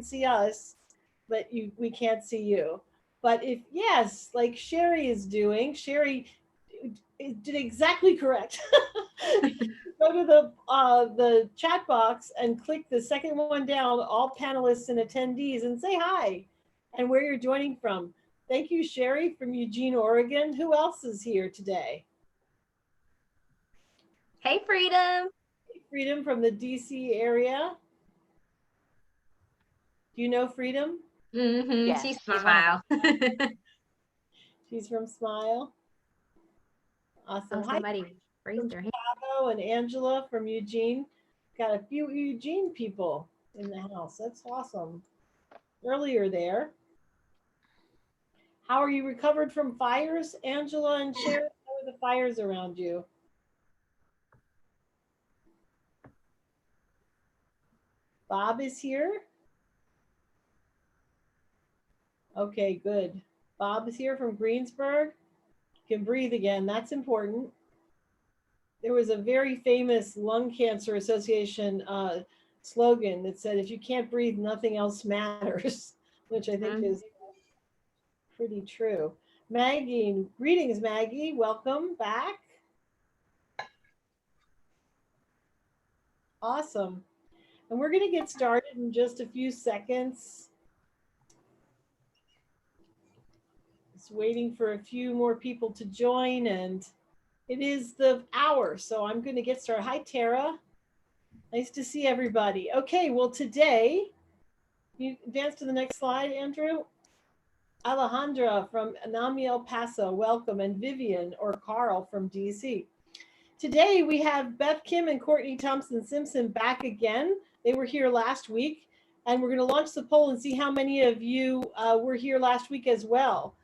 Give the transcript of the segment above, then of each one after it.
see us, but we can't see you. But if yes, like Sherry is doing, Sherry did exactly correct. Go to the chat box and click the second one down, all panelists and attendees, and say hi and where you're joining from. Thank you, Sherry from Eugene, Oregon. Who else is here today? Hey, Freedom. Freedom from the DC area. Do you know Freedom? Mm-hmm. Yes, She's she's one of Smile. She's from Smile. Awesome. Oh, Hi, somebody raised their hand. Chicago, and Angela from Eugene. Got a few Eugene people in the house. That's awesome. Earlier there. How are you recovered from fires, Angela and Sharon? How are the fires around you? Bob is here. Okay, good. Bob is here from Greensburg. Can breathe again. That's important. There was a very famous Lung Cancer Association slogan that said, if you can't breathe, nothing else matters, which I think is pretty true. Maggie, greetings, Maggie. Welcome back. Awesome. And we're going to get started in just a few seconds. Just waiting for a few more people to join, and it is the hour, so I'm going to get started. Hi, Tara. Nice to see everybody. Okay, well, today, you advance to the next slide, Andrew. Alejandra from Nami El Paso, welcome, and Vivian or Carl from DC. Today we have Beth Kim and Courtney Thompson Simpson back again. They were here last week, and we're going to launch the poll and see how many of you were here last week as well.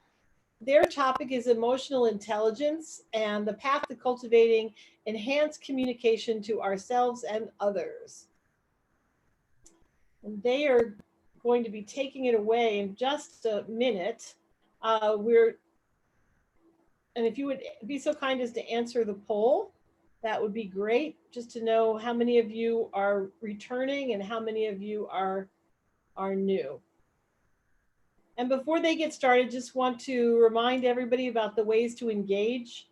Their topic is emotional intelligence and the path to cultivating enhanced communication to ourselves and others. And they are going to be taking it away in just a minute. And if you would be so kind as to answer the poll, that would be great, just to know how many of you are returning and how many of you are new. And before they get started, just want to remind everybody about the ways to engage.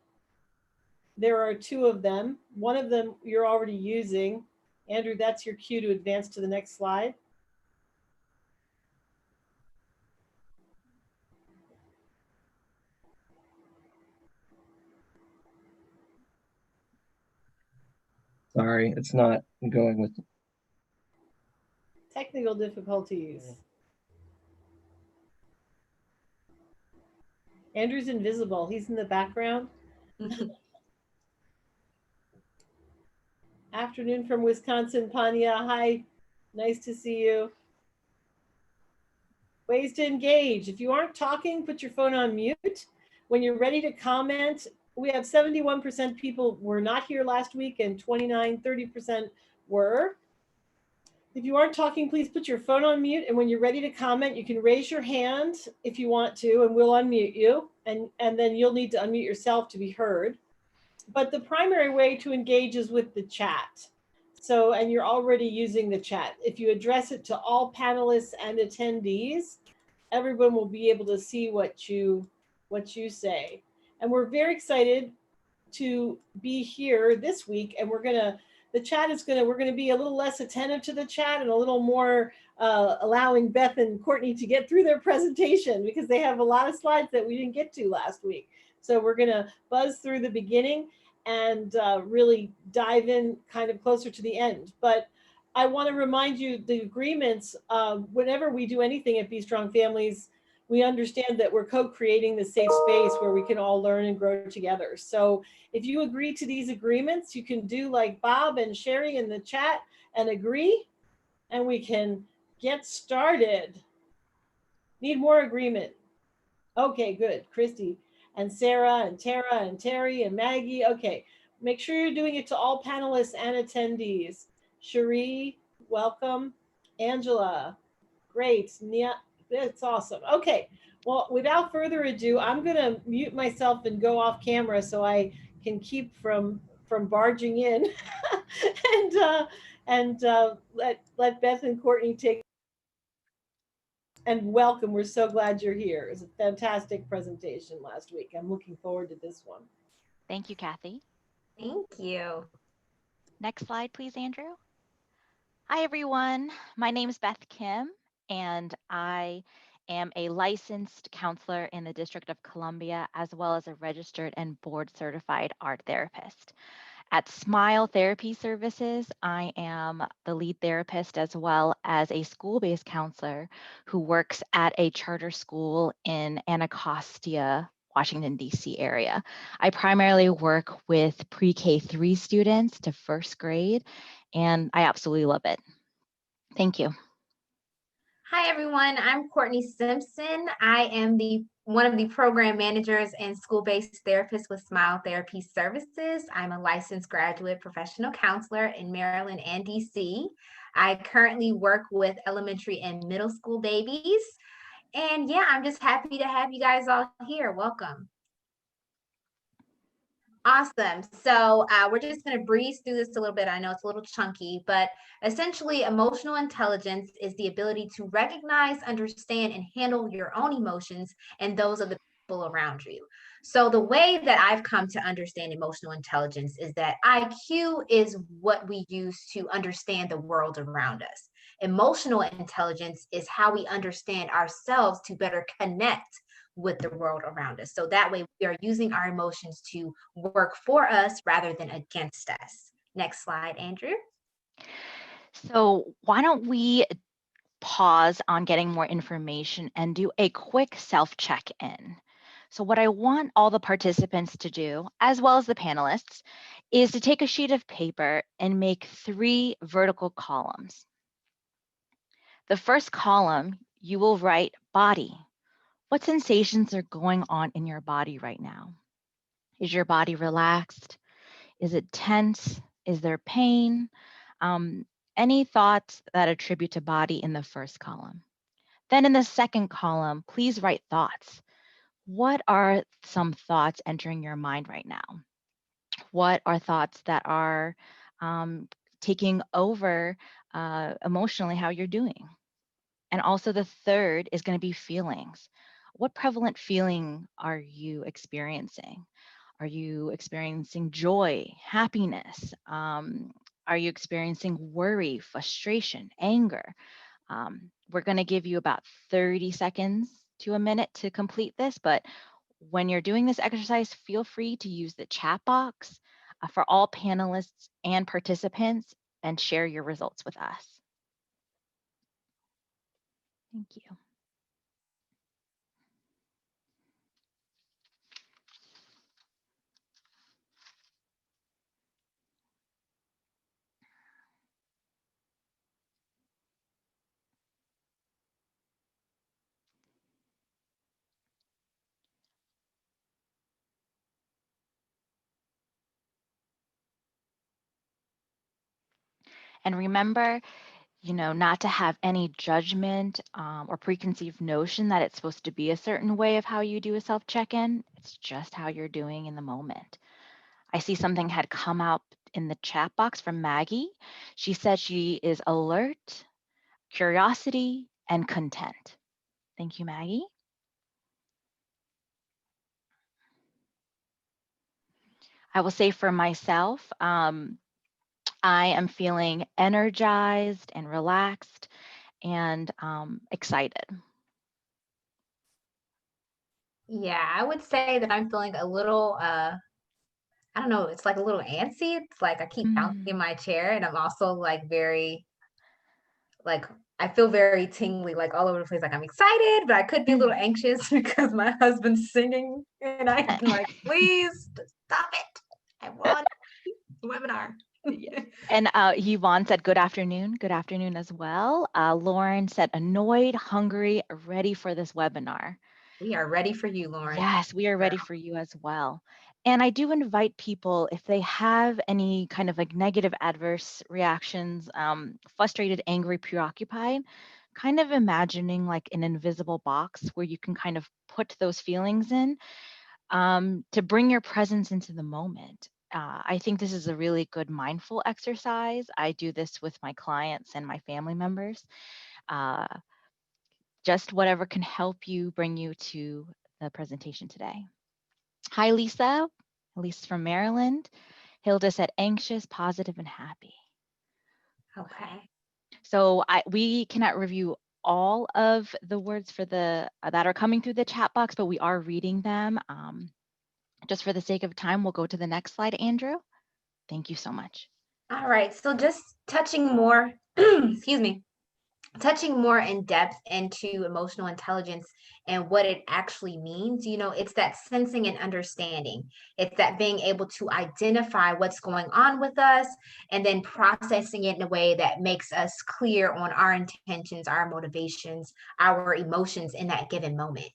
There are two of them. One of them you're already using. Andrew, that's your cue to advance to the next slide. Sorry, it's not going with. Technical difficulties. Andrew's invisible. He's in the background. Afternoon from Wisconsin, Panya. Hi, nice to see you. Ways to engage. If you aren't talking, put your phone on mute. When you're ready to comment, we have 71% people were not here last week and 30% were. If you aren't talking, please put your phone on mute. And when you're ready to comment, you can raise your hand if you want to, and we'll unmute you. And then you'll need to unmute yourself to be heard. But the primary way to engage is with the chat. So, and you're already using the chat. If you address it to all panelists and attendees, everyone will be able to see what you say. And we're very excited to be here this week, and we're gonna be a little less attentive to the chat and a little more allowing Beth and Courtney to get through their presentation, because they have a lot of slides that we didn't get to last week. So we're gonna buzz through the beginning and really dive in kind of closer to the end. But I want to remind you the agreements, whenever we do anything at Be Strong Families, we understand that we're co-creating the safe space where we can all learn and grow together. So if you agree to these agreements, you can do like Bob and Sherry in the chat and agree, and we can get started. Need more agreement. Okay, good. Christy and Sarah and Tara and Terry and Maggie. Okay, make sure you're doing it to all panelists and attendees. Cherie, welcome. Angela, great. Nia, that's awesome. Okay, well, without further ado, I'm gonna mute myself and go off camera so I can keep from barging in and let Beth and Courtney take. and welcome. We're so glad you're here. It was a fantastic presentation last week. I'm looking forward to this one. Thank you, Kathy. Thank you. Next slide, please, Andrew. Hi, everyone. My name is Beth Kim, and I am a licensed counselor in the District of Columbia, as well as a registered and board certified art therapist. At Smile Therapy Services, I am the lead therapist as well as a school-based counselor who works at a charter school in Anacostia, Washington, D.C. area. I primarily work with pre-K 3 students to first grade, and I absolutely love it. Thank you. Hi, everyone. I'm Courtney Simpson. I am one of the program managers and school-based therapists with Smile Therapy Services. I'm a licensed graduate professional counselor in Maryland and DC. I currently work with elementary and middle school babies. And yeah, I'm just happy to have you guys all here. Welcome. Awesome. So we're just going to breeze through this a little bit. I know it's a little chunky, but essentially emotional intelligence is the ability to recognize, understand, and handle your own emotions and those of the people around you. So the way that I've come to understand emotional intelligence is that IQ is what we use to understand the world around us. Emotional intelligence is how we understand ourselves to better connect with the world around us. So that way we are using our emotions to work for us rather than against us. Next slide, Andrew. So why don't we pause on getting more information and do a quick self-check-in. So what I want all the participants to do, as well as the panelists, is to take a sheet of paper and make 3 vertical columns. The first column, you will write body. What sensations are going on in your body right now? Is your body relaxed? Is it tense? Is there pain? Any thoughts that attribute to body in the first column. Then in the second column, please write thoughts. What are some thoughts entering your mind right now? What are thoughts that are taking over emotionally how you're doing? And also the third is going to be feelings. What prevalent feeling are you experiencing? Are you experiencing joy, happiness? Are you experiencing worry, frustration, anger? We're going to give you about 30 seconds to a minute to complete this, but when you're doing this exercise, feel free to use the chat box for all panelists and participants and share your results with us. Thank you. And remember, not to have any judgment or preconceived notion that it's supposed to be a certain way of how you do a self check-in. It's just how you're doing in the moment. I see something had come out in the chat box from Maggie. She said she is alert, curiosity, and content. Thank you, Maggie. I will say for myself, I am feeling energized and relaxed and excited. Yeah, I would say that I'm feeling a little, I don't know, it's like a little antsy. It's like I keep bouncing in my chair and I'm also like like I feel very tingly, like all over the place. Like I'm excited, but I could be a little anxious because my husband's singing and I'm like, please stop it. I want a webinar. And Yvonne said, good afternoon as well. Lauren said, annoyed, hungry, ready for this webinar. We are ready for you, Lauren. Yes, we are ready for you as well. And I do invite people, if they have any kind of like negative adverse reactions, frustrated, angry, preoccupied, kind of imagining like an invisible box where you can kind of put those feelings in to bring your presence into the moment. I think this is a really good mindful exercise. I do this with my clients and my family members. just whatever can help you bring you to the presentation today. Hi, Lisa. Lisa's from Maryland. Hilda said anxious, positive, and happy. Okay. So we cannot review all of the words for the that are coming through the chat box, but we are reading them. Just for the sake of time, we'll go to the next slide, Andrew. Thank you so much. All right. So just touching more, excuse me, touching more in depth into emotional intelligence and what it actually means, it's that sensing and understanding. It's that being able to identify what's going on with us and then processing it in a way that makes us clear on our intentions, our motivations, our emotions in that given moment.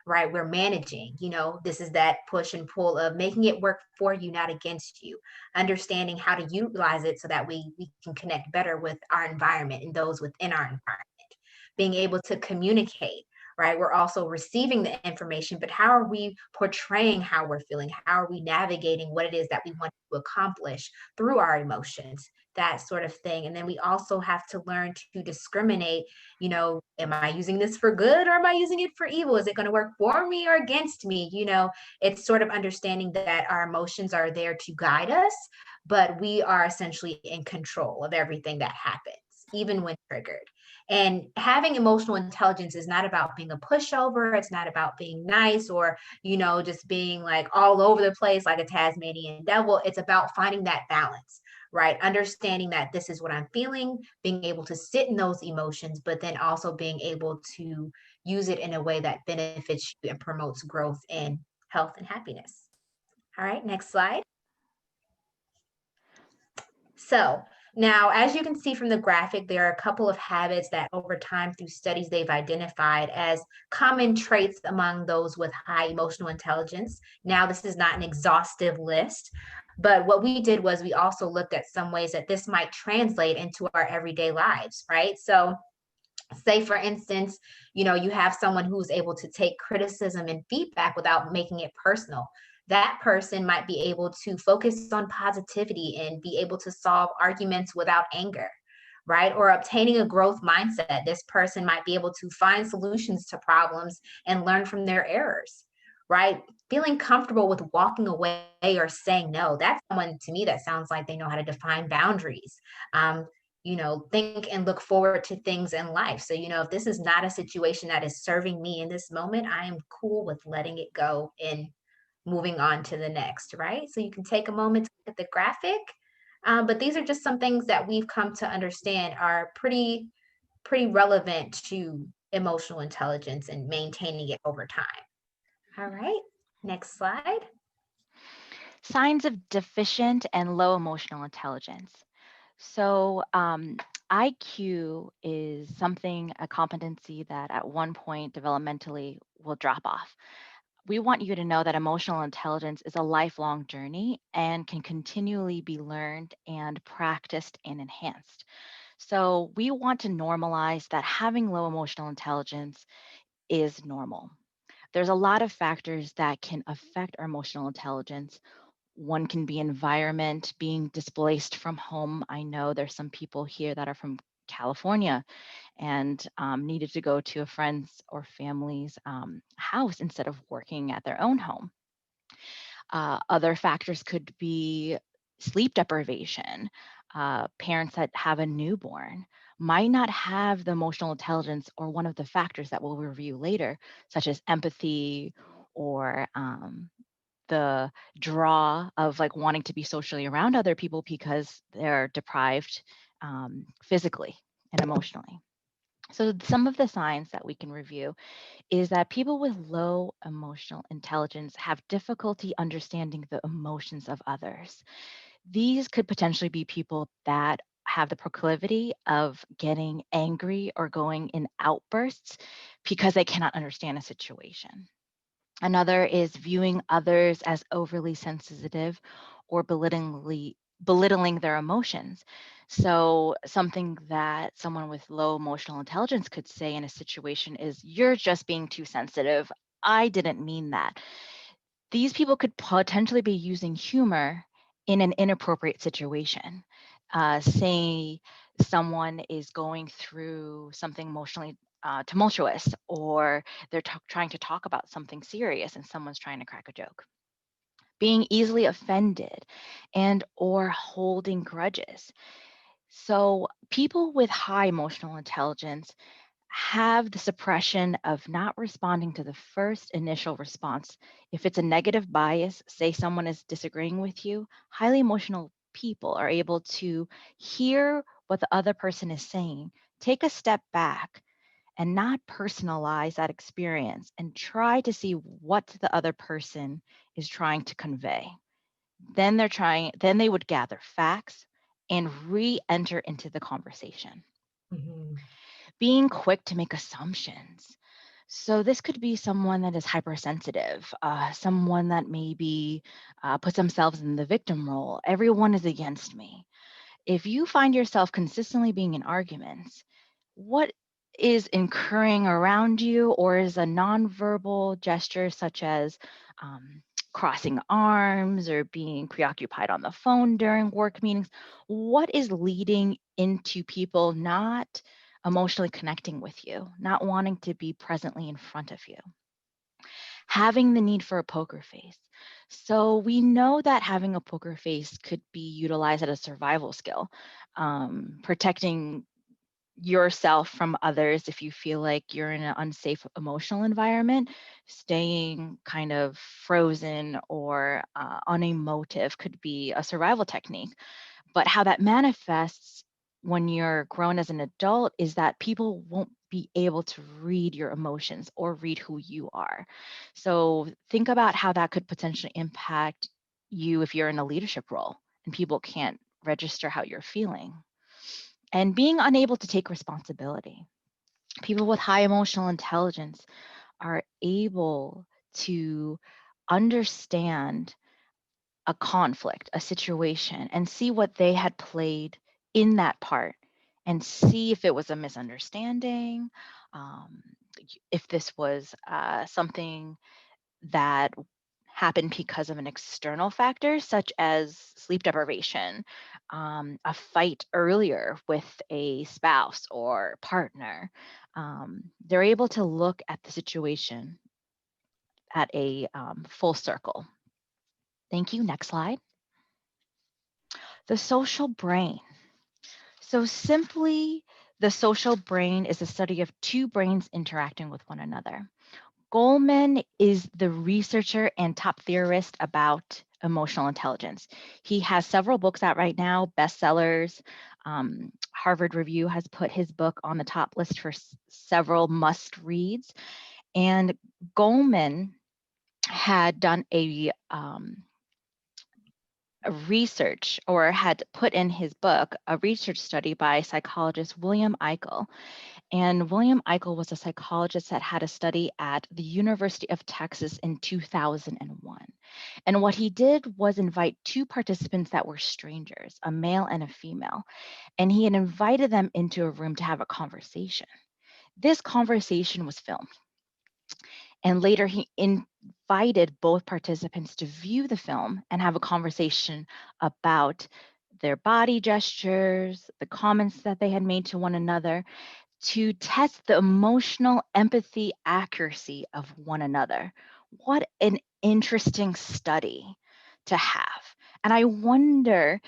Right? We're managing, this is that push and pull of making it work for you, not against you, understanding how to utilize it so that we can connect better with our environment and those within our environment, being able to communicate, right? We're also receiving the information, but how are we portraying how we're feeling? How are we navigating what it is that we want to accomplish through our emotions? That sort of thing. And then we also have to learn to discriminate, am I using this for good or am I using it for evil? Is it going to work for me or against me? It's sort of understanding that our emotions are there to guide us, but we are essentially in control of everything that happens, even when triggered. And having emotional intelligence is not about being a pushover. It's not about being nice or, just being like all over the place like a Tasmanian devil. It's about finding that balance, right? Understanding that this is what I'm feeling, being able to sit in those emotions, but then also being able to use it in a way that benefits you and promotes growth and health and happiness. All right, next slide. So now, as you can see from the graphic, there are a couple of habits that over time through studies they've identified as common traits among those with high emotional intelligence. Now, this is not an exhaustive list, but what we did was we also looked at some ways that this might translate into our everyday lives, right? So say for instance, you have someone who's able to take criticism and feedback without making it personal. That person might be able to focus on positivity and be able to solve arguments without anger, right? Or obtaining a growth mindset. This person might be able to find solutions to problems and learn from their errors, right? Feeling comfortable with walking away or saying no. That's someone to me that sounds like they know how to define boundaries. Think and look forward to things in life. So, if this is not a situation that is serving me in this moment, I am cool with letting it go and moving on to the next, right? So you can take a moment to look at the graphic. But these are just some things that we've come to understand are pretty relevant to emotional intelligence and maintaining it over time. All right, next slide. Signs of deficient and low emotional intelligence. So IQ is a competency that at one point developmentally will drop off. We want you to know that emotional intelligence is a lifelong journey and can continually be learned and practiced and enhanced. So we want to normalize that having low emotional intelligence is normal. There's a lot of factors that can affect our emotional intelligence. One can be environment, being displaced from home. I know there's some people here that are from California and needed to go to a friend's or family's house instead of working at their own home. Other factors could be sleep deprivation. Parents that have a newborn might not have the emotional intelligence or one of the factors that we'll review later, such as empathy or the draw of like wanting to be socially around other people because they're deprived physically and emotionally. So some of the signs that we can review is that people with low emotional intelligence have difficulty understanding the emotions of others. These could potentially be people that have the proclivity of getting angry or going in outbursts because they cannot understand a situation. Another is viewing others as overly sensitive or belittling their emotions. So something that someone with low emotional intelligence could say in a situation is, "You're just being too sensitive. I didn't mean that." These people could potentially be using humor in an inappropriate situation. Say someone is going through something emotionally tumultuous, or they're trying to talk about something serious and someone's trying to crack a joke. Being easily offended and or holding grudges. So people with high emotional intelligence have the suppression of not responding to the first initial response. If it's a negative bias, say someone is disagreeing with you, highly emotional people are able to hear what the other person is saying, take a step back, and not personalize that experience and try to see what the other person is trying to convey. Then they would gather facts and re-enter into the conversation. Mhm. Being quick to make assumptions. So this could be someone that is hypersensitive, someone that maybe puts themselves in the victim role. Everyone is against me. If you find yourself consistently being in arguments, what is occurring around you, or is a nonverbal gesture such as crossing arms or being preoccupied on the phone during work meetings, what is leading into people not emotionally connecting with you, not wanting to be presently in front of you? Having the need for a poker face. So we know that having a poker face could be utilized as a survival skill, protecting yourself from others if you feel like you're in an unsafe emotional environment. Staying kind of frozen or unemotive could be a survival technique. But how that manifests when you're grown as an adult is that people won't be able to read your emotions or read who you are. So think about how that could potentially impact you if you're in a leadership role and people can't register how you're feeling. And being unable to take responsibility. People with high emotional intelligence are able to understand a conflict, a situation, and see what they had played in that part and see if it was a misunderstanding, um, if this was something that happened because of an external factor, such as sleep deprivation, a fight earlier with a spouse or partner. They're able to look at the situation at a full circle. Thank you. Next slide. The social brain. So simply, the social brain is a study of two brains interacting with one another. Goleman is the researcher and top theorist about emotional intelligence. He has several books out right now, bestsellers. Harvard Review has put his book on the top list for several must reads. And Goleman had done a research, or had put in his book a research study by psychologist William Eichel. And William Eichel was a psychologist that had a study at the University of Texas in 2001. And what he did was invite two participants that were strangers, a male and a female. And he had invited them into a room to have a conversation. This conversation was filmed. And later he invited both participants to view the film and have a conversation about their body gestures, the comments that they had made to one another, to test the emotional empathy accuracy of one another. What an interesting study to have. And I wonder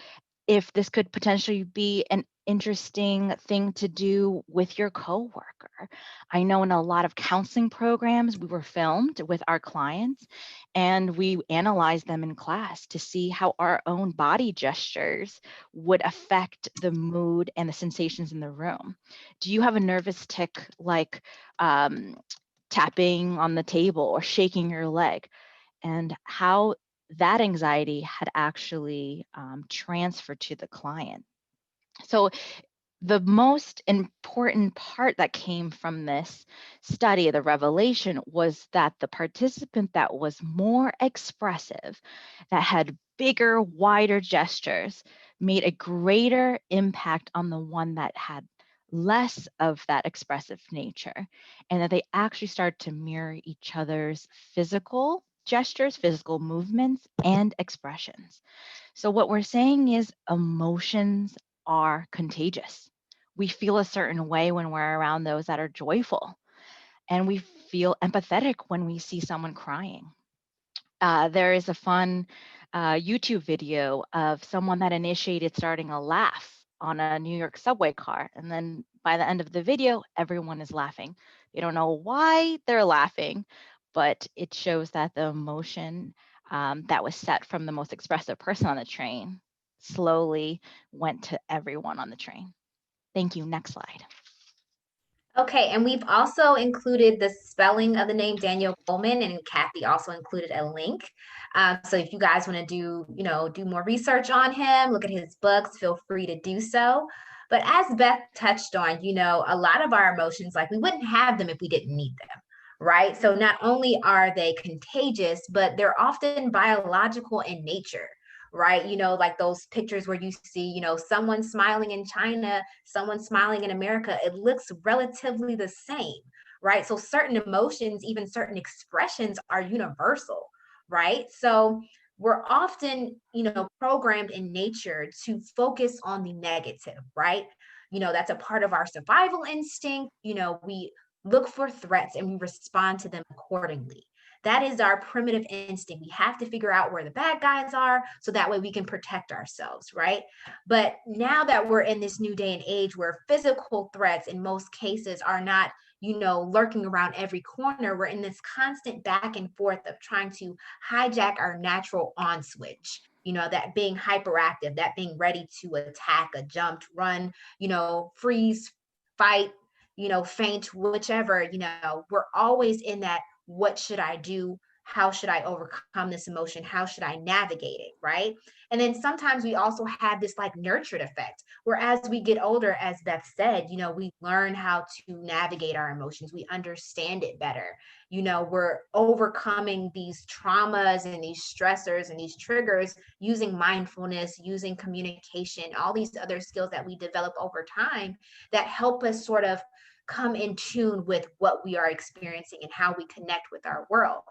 if this could potentially be an interesting thing to do with your coworker. I know in a lot of counseling programs, we were filmed with our clients and we analyzed them in class to see how our own body gestures would affect the mood and the sensations in the room. Do you have a nervous tick like tapping on the table or shaking your leg? And how that anxiety had actually transferred to the client. So the most important part that came from this study, the revelation, was that the participant that was more expressive, that had bigger, wider gestures, made a greater impact on the one that had less of that expressive nature, and that they actually started to mirror each other's physical gestures, physical movements, and expressions. So what we're saying is emotions are contagious. We feel a certain way when we're around those that are joyful, and we feel empathetic when we see someone crying. There is a fun YouTube video of someone that initiated starting a laugh on a New York subway car. And then by the end of the video, everyone is laughing. They don't know why they're laughing, but it shows that the emotion that was set from the most expressive person on the train slowly went to everyone on the train. Thank you. Next slide. Okay, and we've also included the spelling of the name Daniel Goleman, and Kathy also included a link. So if you guys want to do more research on him, look at his books, feel free to do so. But as Beth touched on, a lot of our emotions, like we wouldn't have them if we didn't need them, right? So not only are they contagious, but they're often biological in nature, right? Like those pictures where you see, someone smiling in China, someone smiling in America, it looks relatively the same, right? So certain emotions, even certain expressions are universal, right? So we're often, programmed in nature to focus on the negative, right? That's a part of our survival instinct. We look for threats and we respond to them accordingly. That is our primitive instinct. We have to figure out where the bad guys are so that way we can protect ourselves, right? But now that we're in this new day and age where physical threats in most cases are not, lurking around every corner, we're in this constant back and forth of trying to hijack our natural on switch. That being hyperactive, that being ready to attack, a jump, run, freeze, fight, faint, whichever, we're always in that. What should I do? How should I overcome this emotion? How should I navigate it? Right. And then sometimes we also have this like nurtured effect, where as we get older, as Beth said, we learn how to navigate our emotions. We understand it better. We're overcoming these traumas and these stressors and these triggers using mindfulness, using communication, all these other skills that we develop over time that help us sort of come in tune with what we are experiencing and how we connect with our world,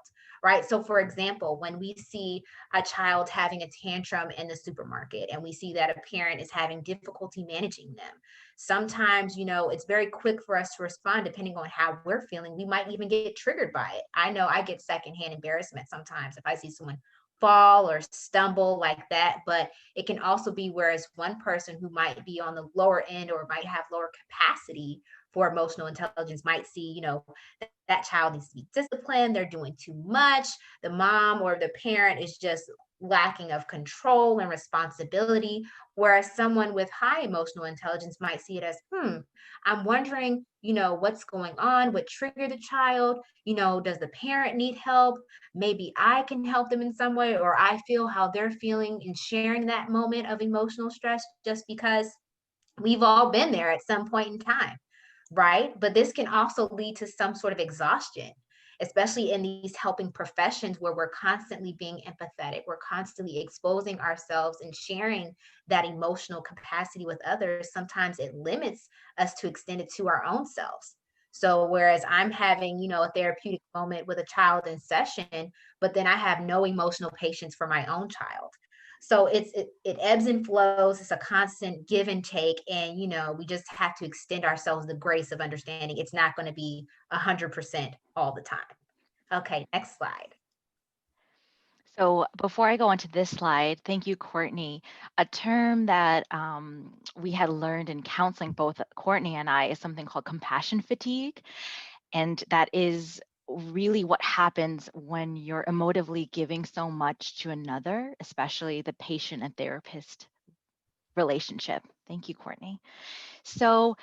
right? So for example, when we see a child having a tantrum in the supermarket and we see that a parent is having difficulty managing them, sometimes, it's very quick for us to respond depending on how we're feeling. We might even get triggered by it. I know I get secondhand embarrassment sometimes if I see someone fall or stumble like that, but it can also be whereas one person who might be on the lower end or might have lower capacity for emotional intelligence might see, that child needs to be disciplined, they're doing too much, the mom or the parent is just lacking of control and responsibility, whereas someone with high emotional intelligence might see it as, I'm wondering, what's going on, what triggered the child, does the parent need help? Maybe I can help them in some way, or I feel how they're feeling in sharing that moment of emotional stress, just because we've all been there at some point in time, right? But this can also lead to some sort of exhaustion, especially in these helping professions where we're constantly being empathetic, we're constantly exposing ourselves and sharing that emotional capacity with others. Sometimes it limits us to extend it to our own selves. So whereas I'm having, a therapeutic moment with a child in session, but then I have no emotional patience for my own child. So it ebbs and flows. It's a constant give and take, and we just have to extend ourselves the grace of understanding it's not going to be 100% all the time. Okay, next slide. So before I go on to this slide, thank you, Courtney. A term that we had learned in counseling, both Courtney and I, is something called compassion fatigue. And that is really what happens when you're emotively giving so much to another, especially the patient and therapist relationship. Thank you, Courtney. So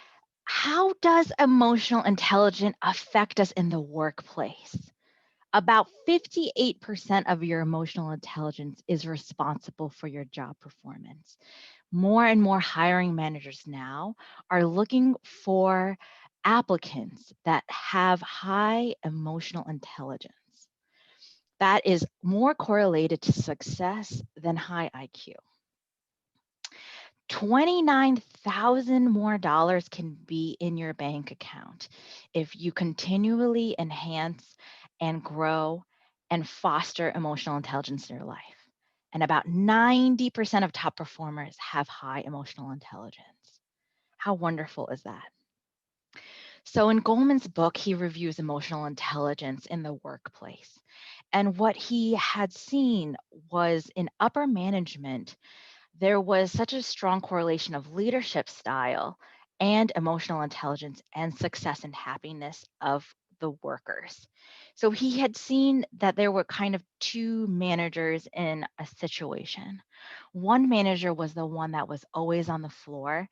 how does emotional intelligence affect us in the workplace? About 58% of your emotional intelligence is responsible for your job performance. More and more hiring managers now are looking for applicants that have high emotional intelligence. That is more correlated to success than high IQ. $29,000 more can be in your bank account if you continually enhance and grow and foster emotional intelligence in your life. And about 90% of top performers have high emotional intelligence. How wonderful is that? So in Goleman's book, he reviews emotional intelligence in the workplace. And what he had seen was in upper management, there was such a strong correlation of leadership style and emotional intelligence and success and happiness of the workers. So he had seen that there were kind of two managers in a situation. One manager was the one that was always on the floor,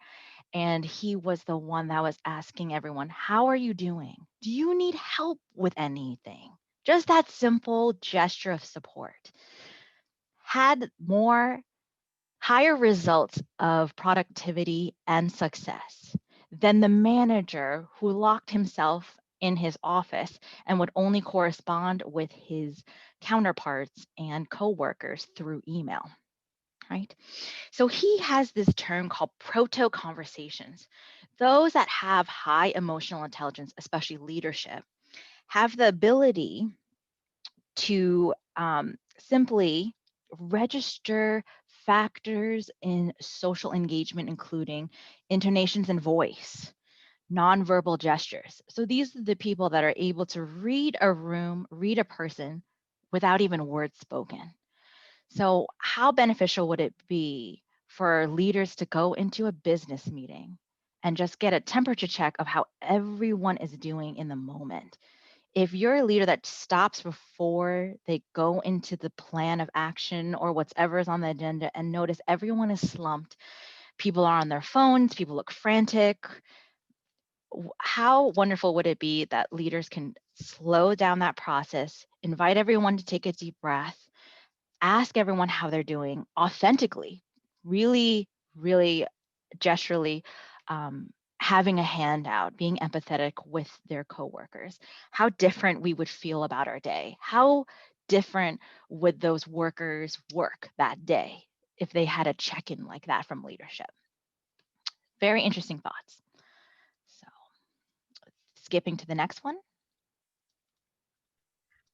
and he was the one that was asking everyone, "How are you doing? Do you need help with anything?" Just that simple gesture of support had more higher results of productivity and success than the manager who locked himself in his office and would only correspond with his counterparts and coworkers through email, right? So he has this term called proto conversations. Those that have high emotional intelligence, especially leadership, have the ability to simply register factors in social engagement, including intonations and voice, nonverbal gestures. So these are the people that are able to read a room, read a person without even words spoken. So, how beneficial would it be for leaders to go into a business meeting and just get a temperature check of how everyone is doing in the moment? If you're a leader that stops before they go into the plan of action or whatever is on the agenda and notice everyone is slumped, people are on their phones, people look frantic, how wonderful would it be that leaders can slow down that process, invite everyone to take a deep breath, ask everyone how they're doing authentically, really, really gesturally, having a handout, being empathetic with their coworkers, how different we would feel about our day, how different would those workers work that day if they had a check-in like that from leadership. Very interesting thoughts. So skipping to the next one.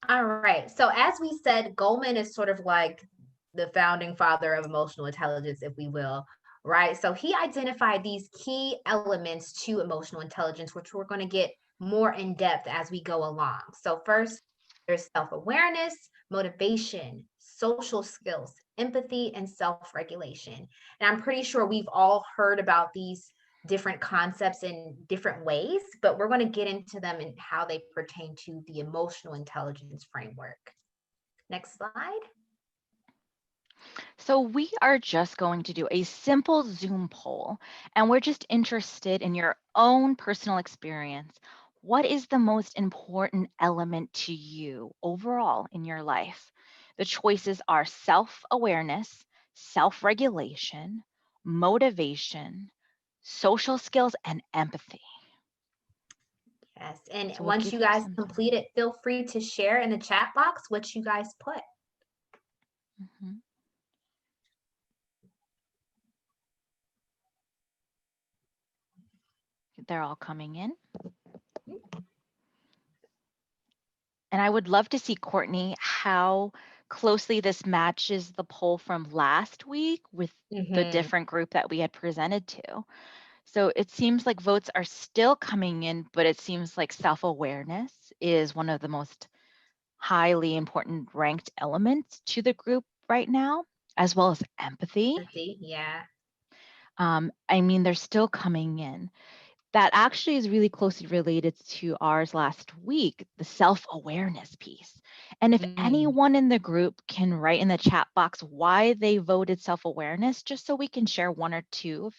All right. So as we said, Goleman is sort of like the founding father of emotional intelligence, if we will, right? So he identified these key elements to emotional intelligence, which we're going to get more in depth as we go along. So first, there's self-awareness, motivation, social skills, empathy, and self-regulation. And I'm pretty sure we've all heard about these different concepts in different ways, but we're going to get into them and how they pertain to the emotional intelligence framework. Next slide. So we are just going to do a simple Zoom poll, and we're just interested in your own personal experience. What is the most important element to you overall in your life? The choices are self-awareness, self-regulation, motivation, social skills, and empathy. Yes, and So we'll once give you you guys some complete it, feel free to share in the chat box what you guys put. Mhm. They're all coming in. And I would love to see, Courtney, how closely this matches the poll from last week with the different group that we had presented to. So it seems like votes are still coming in, but it seems like self-awareness is one of the most highly important ranked elements to the group right now, as well as empathy. Empathy, yeah. I mean, they're still coming in. That actually is really closely related to ours last week, the self-awareness piece. And if anyone in the group can write in the chat box why they voted self-awareness, just so we can share one or two of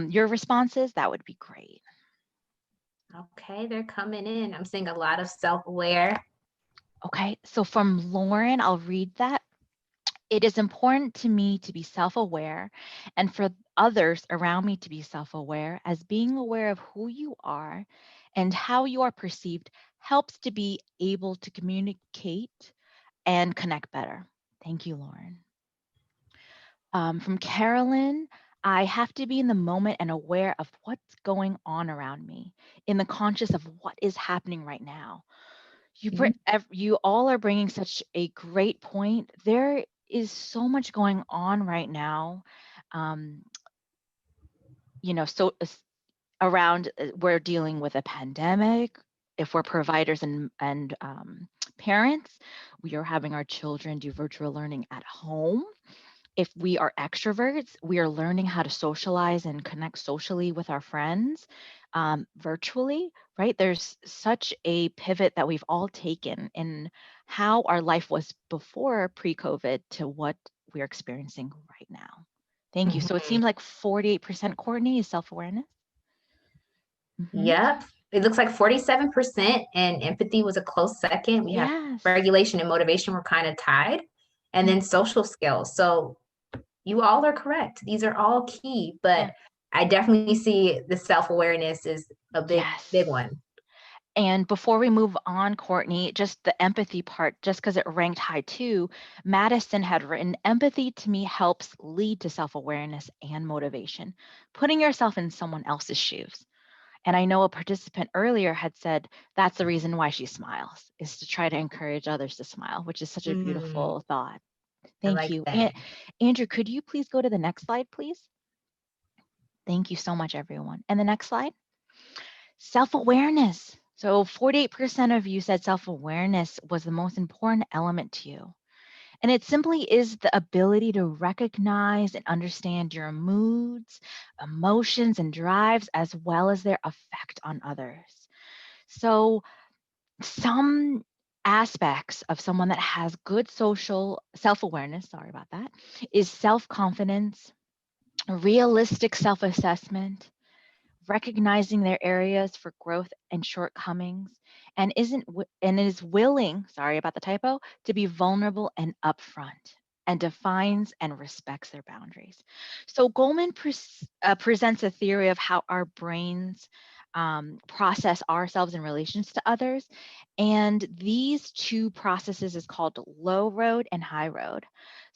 your responses, that would be great. Okay, they're coming in. I'm seeing a lot of self-aware. Okay, so from Lauren, I'll read that. It is important to me to be self-aware and for others around me to be self-aware, as being aware of who you are and how you are perceived helps to be able to communicate and connect better. Thank you, Lauren. From Carolyn, I have to be in the moment and aware of what's going on around me, in the conscious of what is happening right now. You all are bringing such a great point. There is so much going on right now. so around we're dealing with a pandemic. If we're providers and parents, we are having our children do virtual learning at home. If we are extroverts, we are learning how to socialize and connect socially with our friends virtually, right? There's such a pivot that we've all taken in how our life was before pre-COVID to what we're experiencing right now. Thank you. So it Mhm. seems like 48%, Courtney, is self-awareness. Yep. It looks like 47%, and empathy was a close second. We have Yes. regulation and motivation were kind of tied, and then social skills. So you all are correct. These are all key, but Yeah. I definitely see the self-awareness is a big Yes. one. And before we move on, Courtney, just the empathy part, just because it ranked high too, Madison had written, empathy to me helps lead to self-awareness and motivation, putting yourself in someone else's shoes. And I know a participant earlier had said that's the reason why she smiles, is to try to encourage others to smile, which is such a beautiful thought. I Thank like you. that. Andrew, could you please go to the next slide, please? Thank you so much, everyone. And the next slide. Self-awareness. So 48% of you said self-awareness was the most important element to you. And it simply is the ability to recognize and understand your moods, emotions, and drives, as well as their effect on others. So some aspects of someone that has good social self-awareness, sorry about that, is self-confidence, realistic self-assessment, recognizing their areas for growth and shortcomings, and is willing, sorry about the typo, to be vulnerable and upfront, and defines and respects their boundaries. So Goleman presents a theory of how our brains process ourselves in relations to others, and these two processes is called low road and high road.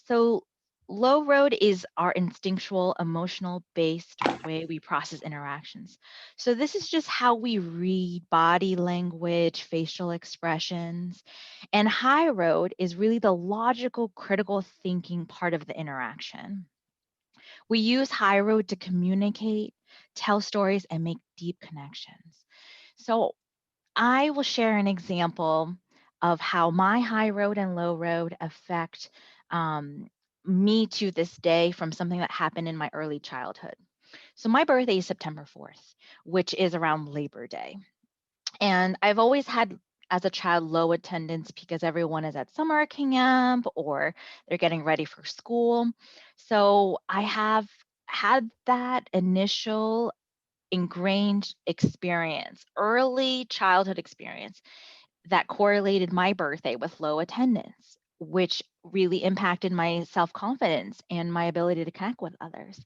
So low road is our instinctual, emotional based way we process interactions. So, this is just how we read body language, facial expressions. And high road is really the logical, critical thinking part of the interaction. We use high road to communicate, tell stories, and make deep connections. So, I will share an example of how my high road and low road affect um, me to this day from something that happened in my early childhood. So my birthday is September 4th, which is around Labor Day. And I've always had, as a child, low attendance because everyone is at summer camp or they're getting ready for school. So I have had that initial ingrained experience, early childhood experience that correlated my birthday with low attendance, which really impacted my self confidence and my ability to connect with others.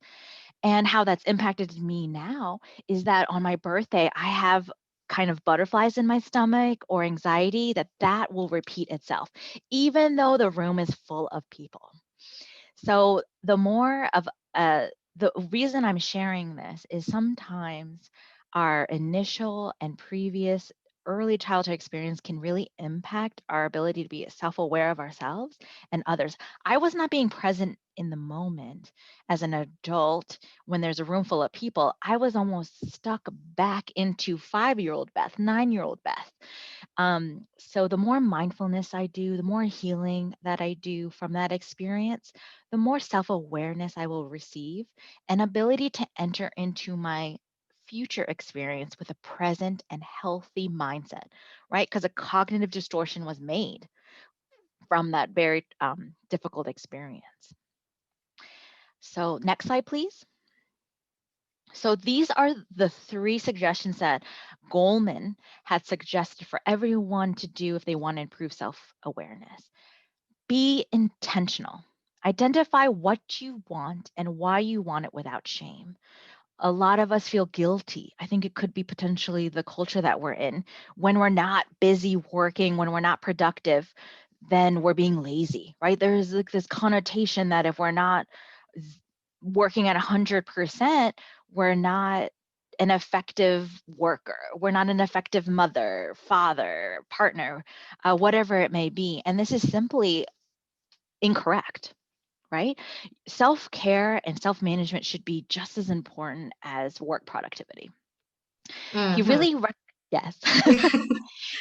And how that's impacted me now is that on my birthday, I have kind of butterflies in my stomach or anxiety that will repeat itself, even though the room is full of people. So the reason I'm sharing this is sometimes our initial and previous early childhood experience can really impact our ability to be self-aware of ourselves and others. I was not being present in the moment as an adult when there's a room full of people. I was almost stuck back into 5-year-old Beth, 9-year-old Beth. So the more mindfulness I do, the more healing that I do from that experience, the more self-awareness I will receive and ability to enter into my future experience with a present and healthy mindset, right? Because a cognitive distortion was made from that very difficult experience. So next slide, please. So these are the 3 suggestions that Goleman had suggested for everyone to do if they want to improve self-awareness. Be intentional. Identify what you want and why you want it without shame. A lot of us feel guilty. I think it could be potentially the culture that we're in. When we're not busy working, when we're not productive, then we're being lazy, right? There's like this connotation that if we're not working at 100%, we're not an effective worker. We're not an effective mother, father, partner, whatever it may be. And this is simply incorrect, right? Self-care and self-management should be just as important as work productivity. He Mhm. really, yes.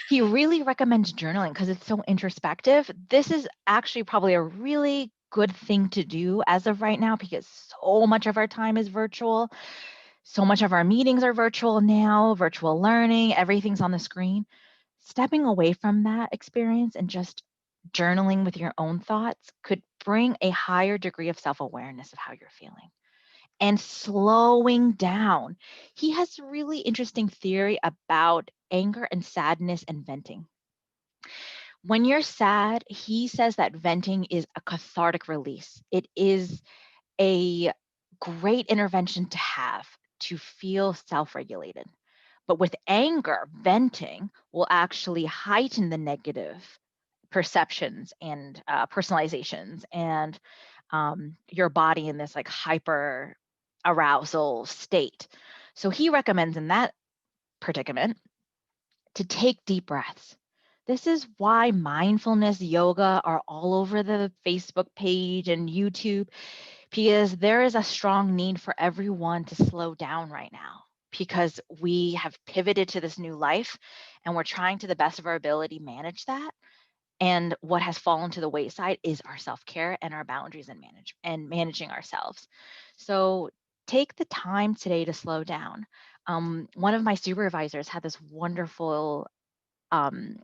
He really recommends journaling because it's so introspective. This is actually probably a really good thing to do as of right now because so much of our time is virtual. So much of our meetings are virtual now, virtual learning, everything's on the screen. Stepping away from that experience and just journaling with your own thoughts could bring a higher degree of self-awareness of how you're feeling and slowing down. He has really interesting theory about anger and sadness and venting. When you're sad, he says that venting is a cathartic release. It is a great intervention to have to feel self-regulated. But with anger, venting will actually heighten the negative perceptions and personalizations and your body in this like hyper arousal state. So he recommends in that predicament to take deep breaths. This is why mindfulness yoga are all over the Facebook page and YouTube, because there is a strong need for everyone to slow down right now because we have pivoted to this new life and we're trying to the best of our ability manage that. And what has fallen to the wayside is our self-care and our boundaries and managing ourselves. So take the time today to slow down. One of my supervisors had this wonderful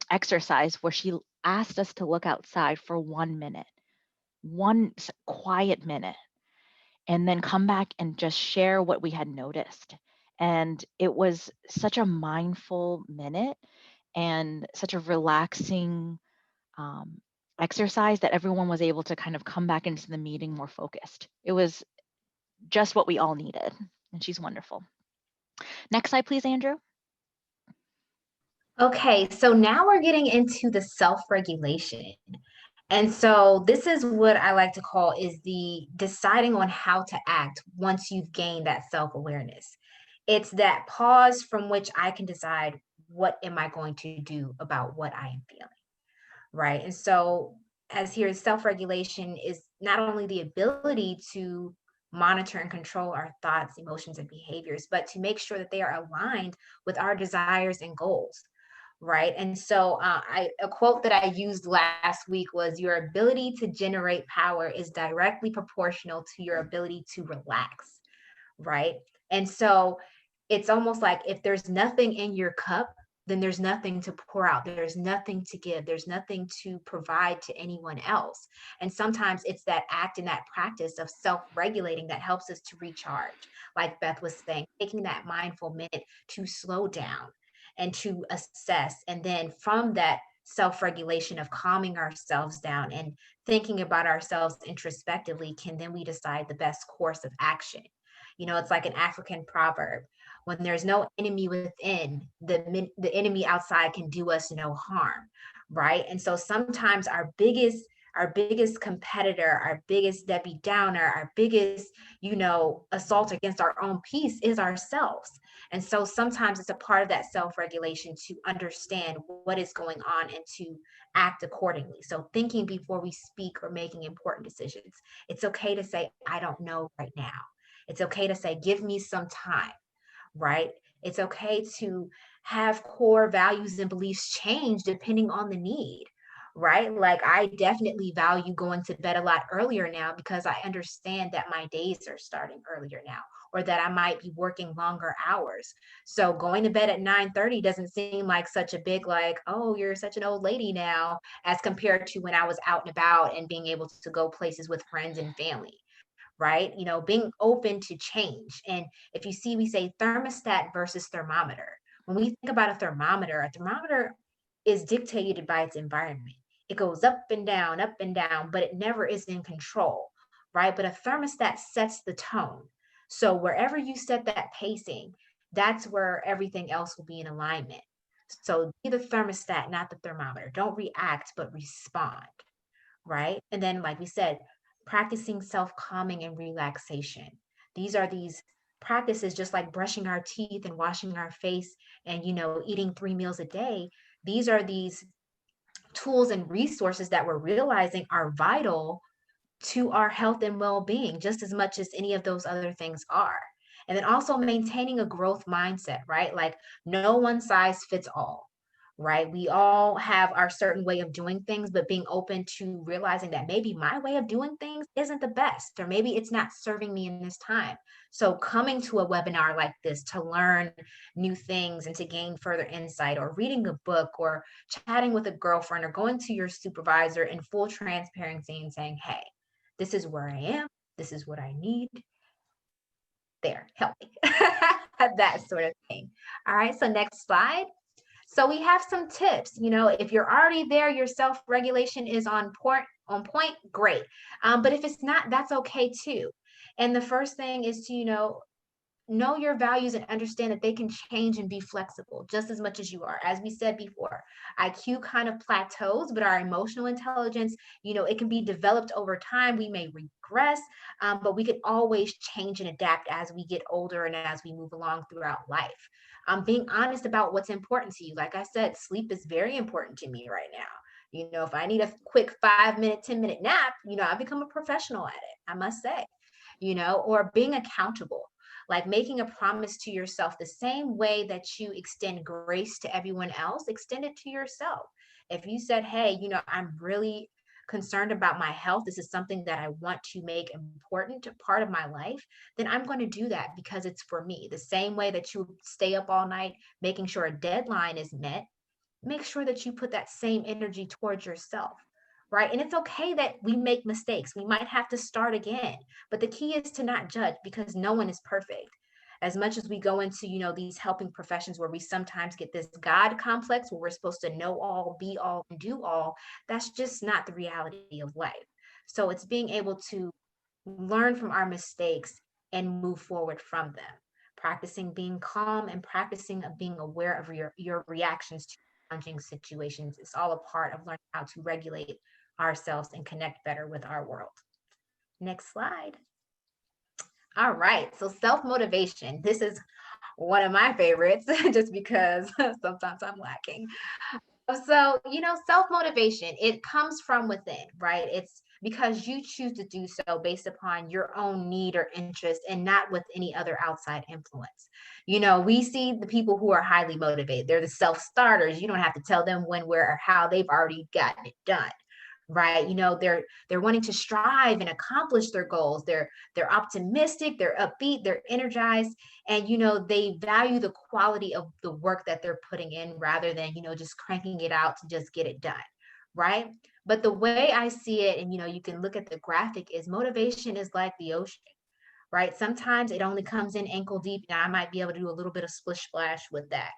exercise where she asked us to look outside for 1 minute, quiet minute, and then come back and just share what we had noticed. And it was such a mindful minute and such a relaxing exercise that everyone was able to kind of come back into the meeting more focused. It was just what we all needed. And she's wonderful. Next slide, please, Andrew. Okay, so now we're getting into the self-regulation. And so this is what I like to call is the deciding on how to act once you've gained that self-awareness. It's that pause from which I can decide what am I going to do about what I am feeling, right? And so as here, self-regulation is not only the ability to monitor and control our thoughts, emotions, and behaviors, but to make sure that they are aligned with our desires and goals, right? And so a quote that I used last week was, your ability to generate power is directly proportional to your ability to relax, right? And so it's almost like if there's nothing in your cup, then there's nothing to pour out. There's nothing to give. There's nothing to provide to anyone else. And sometimes it's that act and that practice of self-regulating that helps us to recharge. Like Beth was saying, taking that mindful minute to slow down and to assess. And then from that self-regulation of calming ourselves down and thinking about ourselves introspectively, can then we decide the best course of action. You know, it's like an African proverb. When there's no enemy within, the enemy outside can do us no harm, right? And so sometimes our biggest competitor, our biggest Debbie Downer, our biggest, assault against our own peace is ourselves. And so sometimes it's a part of that self-regulation to understand what is going on and to act accordingly. So thinking before we speak or making important decisions. It's okay to say, I don't know right now. It's okay to say, give me some time, right? It's okay to have core values and beliefs change depending on the need, right? Like I definitely value going to bed a lot earlier now because I understand that my days are starting earlier now, or that I might be working longer hours. So going to bed at 9:30 doesn't seem like such a big, like, oh, you're such an old lady now, as compared to when I was out and about and being able to go places with friends and family, right? Being open to change. And if you see, we say thermostat versus thermometer. When we think about a thermometer is dictated by its environment. It goes up and down, but it never is in control, right? But a thermostat sets the tone. So wherever you set that pacing, that's where everything else will be in alignment. So be the thermostat, not the thermometer. Don't react, but respond, right? And then, like we said, practicing self-calming and relaxation. These practices, just like brushing our teeth and washing our face and, eating 3 meals a day. These are these tools and resources that we're realizing are vital to our health and well-being just as much as any of those other things are. And then also maintaining a growth mindset, right? Like no one size fits all, right? We all have our certain way of doing things, but being open to realizing that maybe my way of doing things isn't the best, or maybe it's not serving me in this time. So coming to a webinar like this to learn new things and to gain further insight, or reading a book, or chatting with a girlfriend, or going to your supervisor in full transparency and saying, hey, this is where I am, this is what I need. There, help me. That sort of thing. All right, so next slide. So we have some tips. You know, if you're already there, your self-regulation is on point, great. But if it's not, that's okay too. And the first thing is to, know your values and understand that they can change and be flexible just as much as you are. As we said before, IQ kind of plateaus, but our emotional intelligence, it can be developed over time. We may regress, but we can always change and adapt as we get older and as we move along throughout life. Being honest about what's important to you. Like I said, sleep is very important to me right now. If I need a quick 5-minute, 10-minute nap, I've become a professional at it, I must say, or being accountable. Like making a promise to yourself the same way that you extend grace to everyone else, extend it to yourself. If you said, hey, I'm really concerned about my health, this is something that I want to make important part of my life, then I'm going to do that because it's for me. The same way that you stay up all night making sure a deadline is met, make sure that you put that same energy towards yourself. Right. And it's okay that we make mistakes. We might have to start again. But the key is to not judge, because no one is perfect. As much as we go into, these helping professions where we sometimes get this God complex where we're supposed to know all, be all, and do all, that's just not the reality of life. So it's being able to learn from our mistakes and move forward from them. Practicing being calm and practicing being aware of your reactions to challenging situations is all a part of learning how to regulate ourselves and connect better with our world. Next slide. All right, so self-motivation. This is one of my favorites just because sometimes I'm lacking. So, self-motivation, it comes from within, right? It's because you choose to do so based upon your own need or interest and not with any other outside influence. We see the people who are highly motivated. They're the self-starters. You don't have to tell them when, where, or how. They've already gotten it done. Right. They're wanting to strive and accomplish their goals. They're optimistic, they're upbeat, they're energized, and they value the quality of the work that they're putting in rather than just cranking it out to just get it done. Right. But the way I see it, and you can look at the graphic, is motivation is like the ocean. Right. Sometimes it only comes in ankle deep, and I might be able to do a little bit of splish splash with that.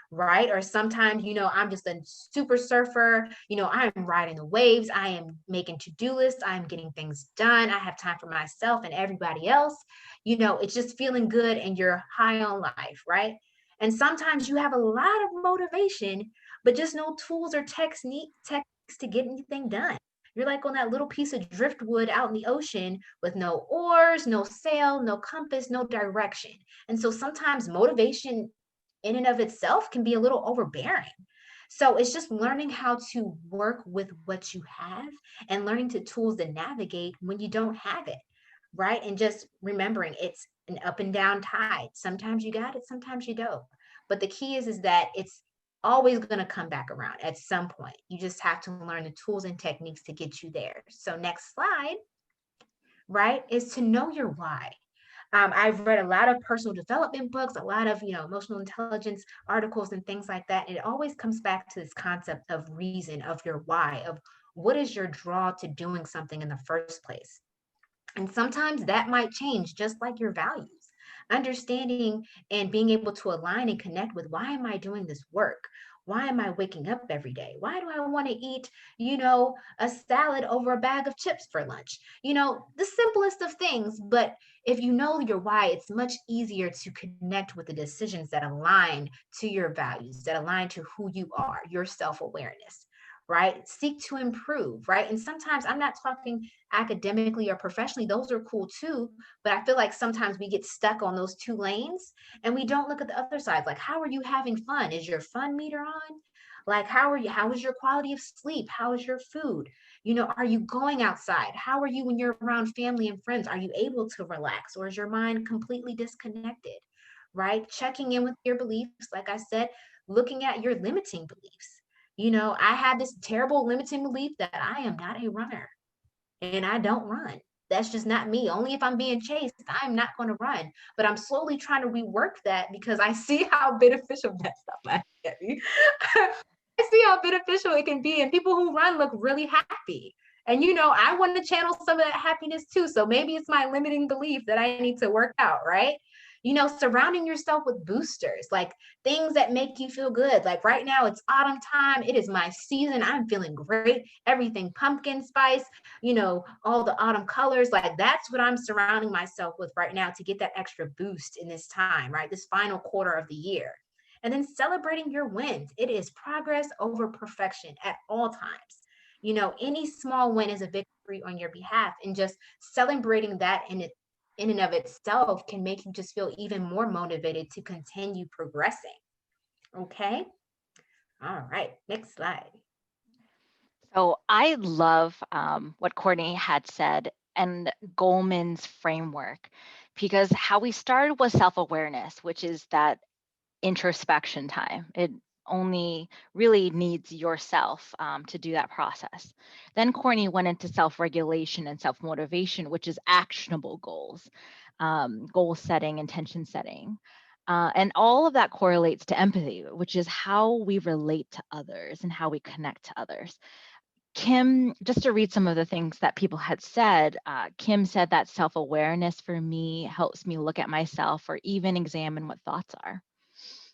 Right. Or sometimes, I'm just a super surfer, I'm riding the waves, I am making to-do lists, I'm getting things done, I have time for myself and everybody else. It's just feeling good and you're high on life. Right. And sometimes you have a lot of motivation, but just no tools or techniques to get anything done. You're like on that little piece of driftwood out in the ocean with no oars, no sail, no compass, no direction. And so sometimes motivation in and of itself can be a little overbearing. So it's just learning how to work with what you have and learning to tools to navigate when you don't have it. Right. And just remembering it's an up and down tide. Sometimes you got it, sometimes you don't. But the key is that it's always going to come back around at some point. You just have to learn the tools and techniques to get you there. So next slide, right, is to know your why. I've read a lot of personal development books, a lot of, emotional intelligence articles and things like that. And it always comes back to this concept of reason, of your why, of what is your draw to doing something in the first place. And sometimes that might change, just like your values. Understanding and being able to align and connect with, why am I doing this work? Why am I waking up every day? Why do I want to eat, a salad over a bag of chips for lunch? The simplest of things. But if you know your why, it's much easier to connect with the decisions that align to your values, that align to who you are, your self-awareness. Right? Seek to improve, right? And sometimes I'm not talking academically or professionally, those are cool too, but I feel like sometimes we get stuck on those two lanes and we don't look at the other side. Like, how are you having fun? Is your fun meter on? Like, how are you? How is your quality of sleep? How is your food? You know, are you going outside? How are you when you're around family and friends? Are you able to relax, or is your mind completely disconnected? Right? Checking in with your beliefs, like I said, looking at your limiting beliefs. You know, I had this terrible limiting belief that I am not a runner and I don't run. That's just not me. Only if I'm being chased, I'm not going to run. But I'm slowly trying to rework that because I see how beneficial that stuff laughing at me. I see how beneficial it can be. And people who run look really happy. And you know, I want to channel some of that happiness too. So maybe it's my limiting belief that I need to work out, right? You know, surrounding yourself with boosters, like things that make you feel good. Like right now, it's autumn time. It is my season. I'm feeling great. Everything pumpkin spice, you know, all the autumn colors. Like that's what I'm surrounding myself with right now to get that extra boost in this time, right? This final quarter of the year. And then celebrating your wins. It is progress over perfection at all times. You know, any small win is a victory on your behalf, and just celebrating that in and of itself can make you just feel even more motivated to continue progressing. Okay. All right. Next slide. So I love what Courtney had said and Goleman's framework, because how we started was self-awareness, which is that introspection time. It only really needs yourself to do that process. Then Courtney went into self-regulation and self-motivation, which is actionable goals, goal setting, intention setting. And all of that correlates to empathy, which is how we relate to others and how we connect to others. Kim, just to read some of the things that people had said, Kim said that self-awareness for me helps me look at myself or even examine what thoughts are.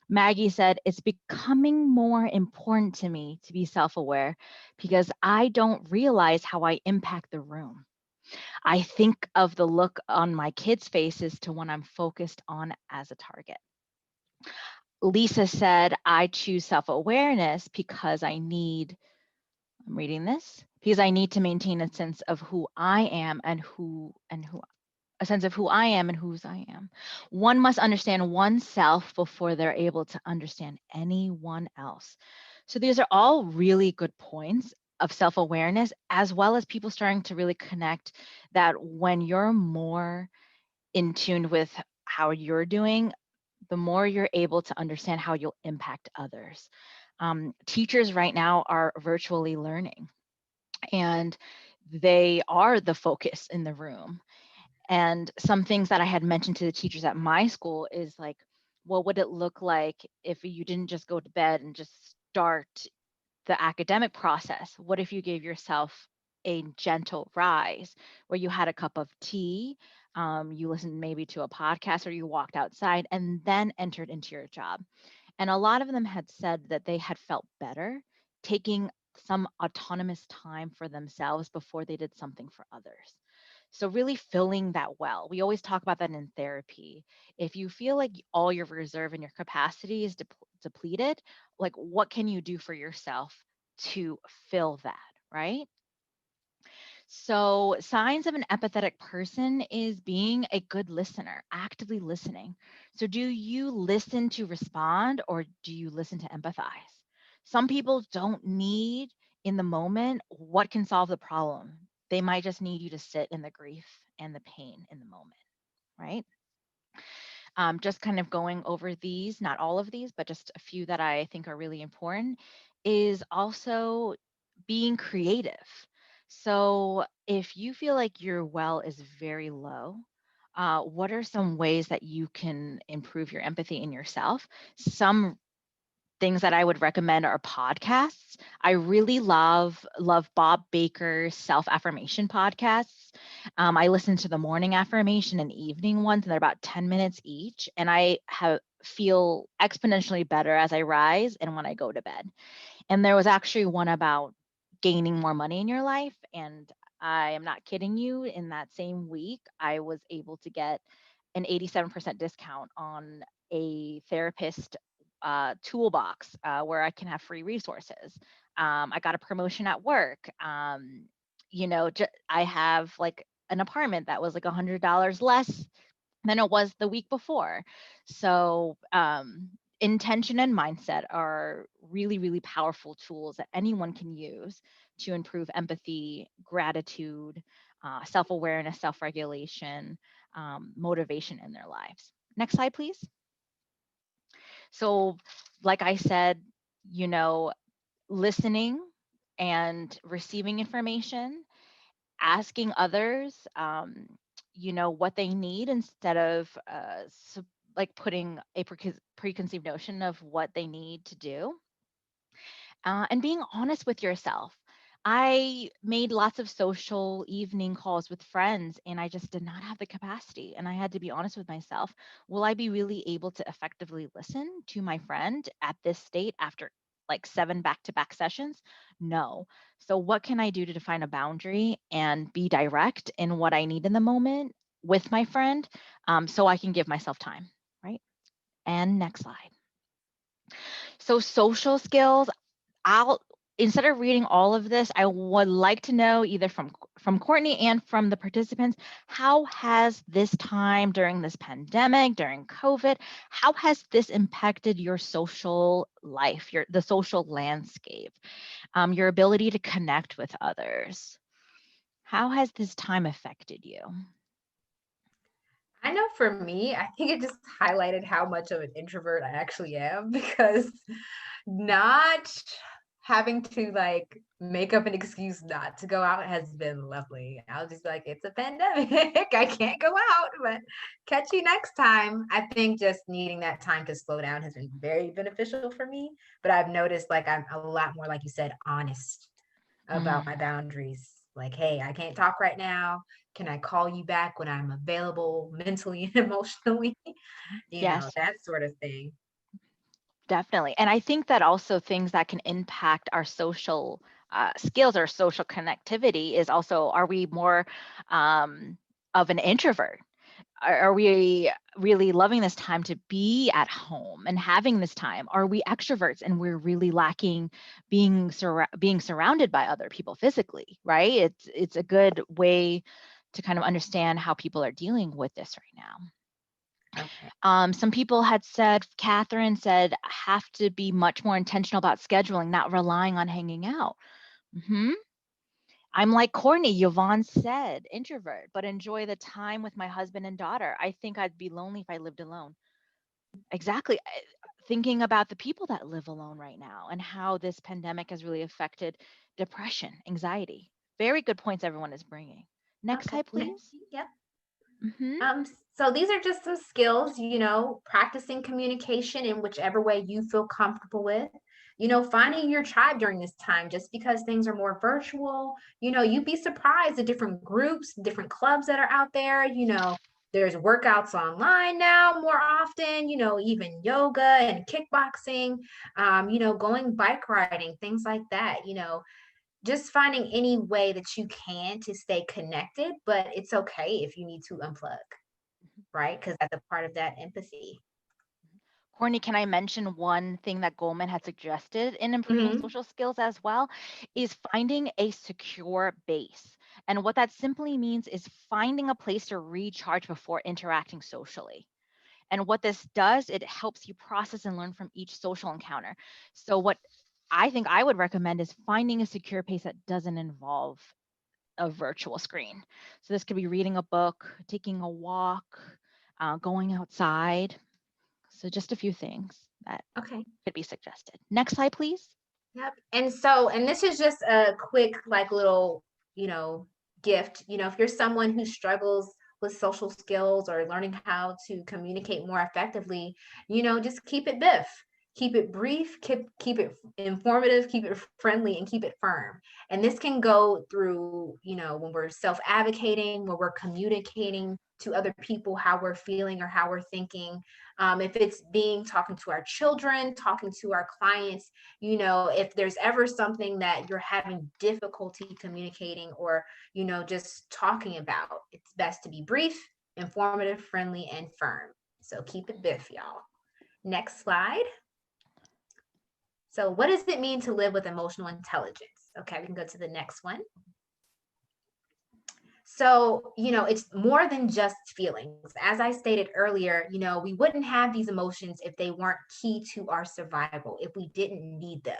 Maggie said, it's becoming more important to me to be self-aware because I don't realize how I impact the room. I think of the look on my kids' faces to when I'm focused on as a target. Lisa said, I choose self-awareness because I'm reading this, because I need to maintain a sense of who I am and a sense of who I am and whose I am. One must understand oneself before they're able to understand anyone else. So these are all really good points of self-awareness, as well as people starting to really connect that when you're more in tune with how you're doing, the more you're able to understand how you'll impact others. Teachers right now are virtually learning, and they are the focus in the room. And some things that I had mentioned to the teachers at my school is like, what would it look like if you didn't just go to bed and just start the academic process? What if you gave yourself a gentle rise where you had a cup of tea, you listened maybe to a podcast, or you walked outside and then entered into your job? And a lot of them had said that they had felt better taking some autonomous time for themselves before they did something for others. So really filling that well. We always talk about that in therapy. If you feel like all your reserve and your capacity is depleted, like what can you do for yourself to fill that, right? So, signs of an empathetic person is being a good listener, actively listening. So, do you listen to respond or do you listen to empathize? Some people don't need in the moment what can solve the problem. They might just need you to sit in the grief and the pain in the moment, right? Just kind of going over these, not all of these, but just a few that I think are really important, is also being creative. So if you feel like your well is very low, what are some ways that you can improve your empathy in yourself? Some things that I would recommend are podcasts. I really love Bob Baker's self-affirmation podcasts. I listen to the morning affirmation and evening ones, and they're about 10 minutes each. And I feel exponentially better as I rise and when I go to bed. And there was actually one about gaining more money in your life. And I am not kidding you. In that same week, I was able to get an 87% discount on a therapist toolbox where I can have free resources. I got a promotion at work. I have like an apartment that was like $100 less than it was the week before. So intention and mindset are really, really powerful tools that anyone can use to improve empathy, gratitude, self-awareness, self-regulation, motivation in their lives. Next slide, please. So, like I said, listening and receiving information, asking others, what they need instead of like putting a preconceived notion of what they need to do, and being honest with yourself. I made lots of social evening calls with friends and I just did not have the capacity. And I had to be honest with myself. Will I be really able to effectively listen to my friend at this state after like 7 back-to-back sessions? No. So, what can I do to define a boundary and be direct in what I need in the moment with my friend, so I can give myself time, right? And next slide. So, social skills, instead of reading all of this, I would like to know either from Courtney and from the participants, how has this time during this pandemic, during COVID, how has this impacted your social life, the social landscape, your ability to connect with others? How has this time affected you? I know for me, I think it just highlighted how much of an introvert I actually am, because not having to like make up an excuse not to go out has been lovely. I'll just be like, it's a pandemic. I can't go out, but catch you next time. I think just needing that time to slow down has been very beneficial for me. But I've noticed like I'm a lot more, like you said, honest about my boundaries. Like, hey, I can't talk right now. Can I call you back when I'm available mentally and emotionally? Yes. That sort of thing. Definitely. And I think that also things that can impact our social skills or social connectivity is also, are we more of an introvert? Are we really loving this time to be at home and having this time? Are we extroverts and we're really lacking being surrounded by other people physically, right? It's a good way to kind of understand how people are dealing with this right now. Okay. Some people had said, Catherine said, have to be much more intentional about scheduling, not relying on hanging out. I'm like Courtney, Yvonne said, introvert, but enjoy the time with my husband and daughter. I think I'd be lonely if I lived alone. Exactly. Thinking about the people that live alone right now and how this pandemic has really affected depression, anxiety. Very good points everyone is bringing. Next slide, please. Yep. Mm-hmm. So these are just some skills, practicing communication in whichever way you feel comfortable with, finding your tribe during this time. Just because things are more virtual, you'd be surprised the different groups, different clubs that are out there. There's workouts online now more often, even yoga and kickboxing, going bike riding, things like that. Just finding any way that you can to stay connected, but it's okay if you need to unplug, right? Because that's a part of that empathy. Courtney, can I mention one thing that Goldman had suggested in improving social skills as well, is finding a secure base. And what that simply means is finding a place to recharge before interacting socially. And what this does, it helps you process and learn from each social encounter. So what I think I would recommend is finding a secure pace that doesn't involve a virtual screen. So this could be reading a book, taking a walk, going outside. So just a few things that could be suggested. Next slide, please. Yep. And this is just a quick, like, little, gift. If you're someone who struggles with social skills or learning how to communicate more effectively, just keep it biff. Keep it brief, keep it informative, keep it friendly, and keep it firm. And this can go through, when we're self-advocating, when we're communicating to other people how we're feeling or how we're thinking. If it's talking to our children, talking to our clients, if there's ever something that you're having difficulty communicating or, just talking about, it's best to be brief, informative, friendly, and firm. So keep it biff, y'all. Next slide. So what does it mean to live with emotional intelligence? Okay, we can go to the next one. So, it's more than just feelings. As I stated earlier, we wouldn't have these emotions if they weren't key to our survival, if we didn't need them.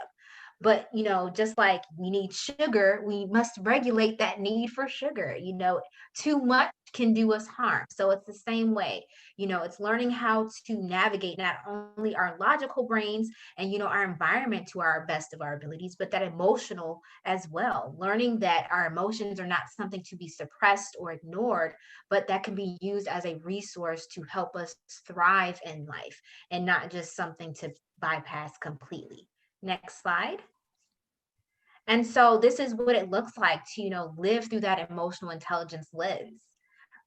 But, just like we need sugar, we must regulate that need for sugar. Too much can do us harm. So it's the same way. It's learning how to navigate not only our logical brains and, our environment to our best of our abilities, but that emotional as well. Learning that our emotions are not something to be suppressed or ignored, but that can be used as a resource to help us thrive in life and not just something to bypass completely. Next slide. And so this is what it looks like to, live through that emotional intelligence lens,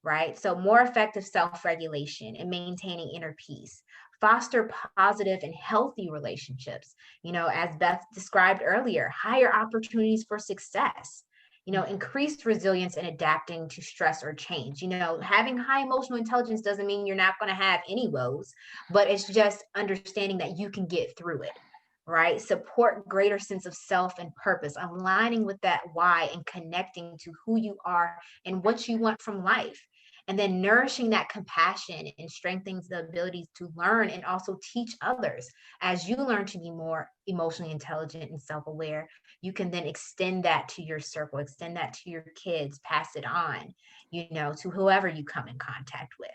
right? So more effective self-regulation and maintaining inner peace, foster positive and healthy relationships, as Beth described earlier, higher opportunities for success, increased resilience in adapting to stress or change. Having high emotional intelligence doesn't mean you're not going to have any woes, but it's just understanding that you can get through it, right? Support greater sense of self and purpose, aligning with that why and connecting to who you are and what you want from life. And then nourishing that compassion and strengthens the abilities to learn and also teach others. As you learn to be more emotionally intelligent and self-aware, you can then extend that to your circle, extend that to your kids, pass it on, to whoever you come in contact with.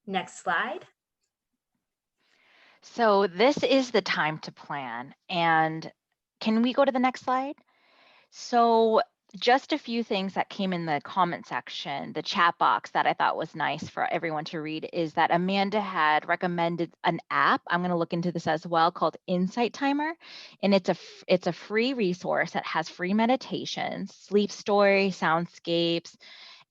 Next slide. So this is the time to plan. And can we go to the next slide? So just a few things that came in the comment section, the chat box that I thought was nice for everyone to read is that Amanda had recommended an app. I'm going to look into this as well, called Insight Timer. And it's a free resource that has free meditations, sleep stories, soundscapes.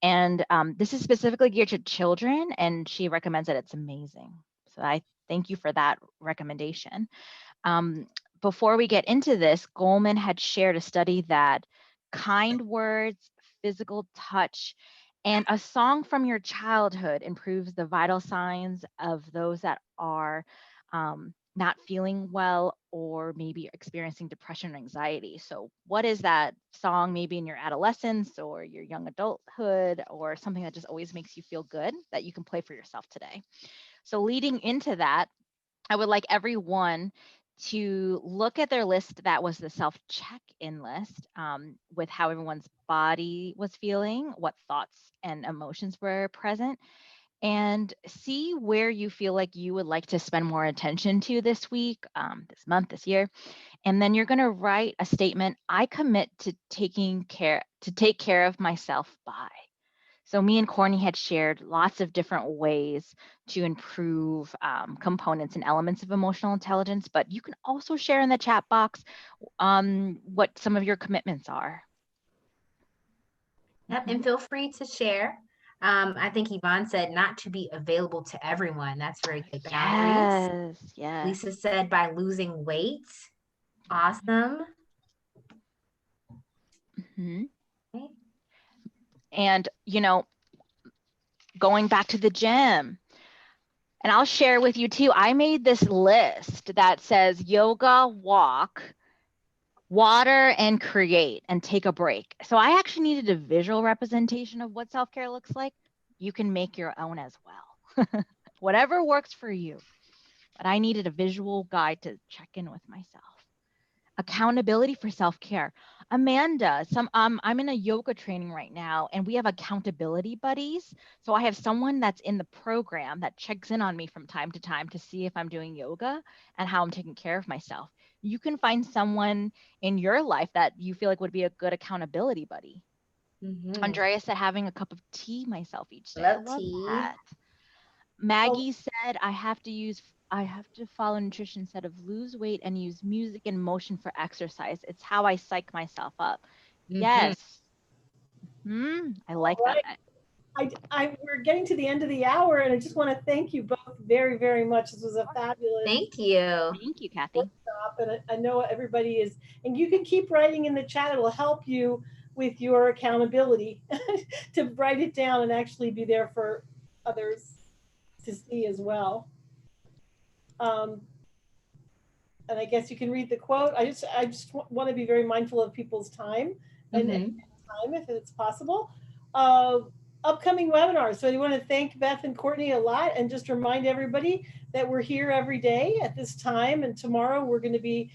And this is specifically geared to children, and she recommends that it's amazing. So I thank you for that recommendation. Before we get into this, Goldman had shared a study that kind words, physical touch, and a song from your childhood improves the vital signs of those that are not feeling well or maybe experiencing depression or anxiety. So what is that song maybe in your adolescence or your young adulthood or something that just always makes you feel good that you can play for yourself today? So leading into that, I would like everyone to look at their list that was the self-check-in list with how everyone's body was feeling, what thoughts and emotions were present, and see where you feel like you would like to spend more attention to this week, this month, this year. And then you're going to write a statement, I commit to take care of myself by. So me and Courtney had shared lots of different ways to improve components and elements of emotional intelligence, but you can also share in the chat box what some of your commitments are. Yep, and feel free to share. I think Yvonne said not to be available to everyone. That's very good boundaries. Yes. Lisa said by losing weight. Awesome. Mm-hmm. Okay. And, going back to the gym, and I'll share with you too, I made this list that says yoga, walk, water, and create, and take a break. So I actually needed a visual representation of what self-care looks like. You can make your own as well. Whatever works for you. But I needed a visual guide to check in with myself. Accountability for self-care. Amanda, I'm in a yoga training right now, and we have accountability buddies. So I have someone that's in the program that checks in on me from time to time to see if I'm doing yoga and how I'm taking care of myself. You can find someone in your life that you feel like would be a good accountability buddy. Andrea said having a cup of tea myself each day. I love tea. that. Maggie said I have to follow nutrition instead of lose weight and use music and motion for exercise. It's how I psych myself up. Yes. I like All right. that. We're getting to the end of the hour, and I just want to thank you both very, very much. This was a fabulous Thank you. Thank you, Kathy. workshop, and I know everybody is, and you can keep writing in the chat. It will help you with your accountability to write it down and actually be there for others to see as well. And I guess you can read the quote. I just want to be very mindful of people's time and time if it's possible. upcoming webinars. So I want to thank Beth and Courtney a lot and just remind everybody that we're here every day at this time. And tomorrow we're going to be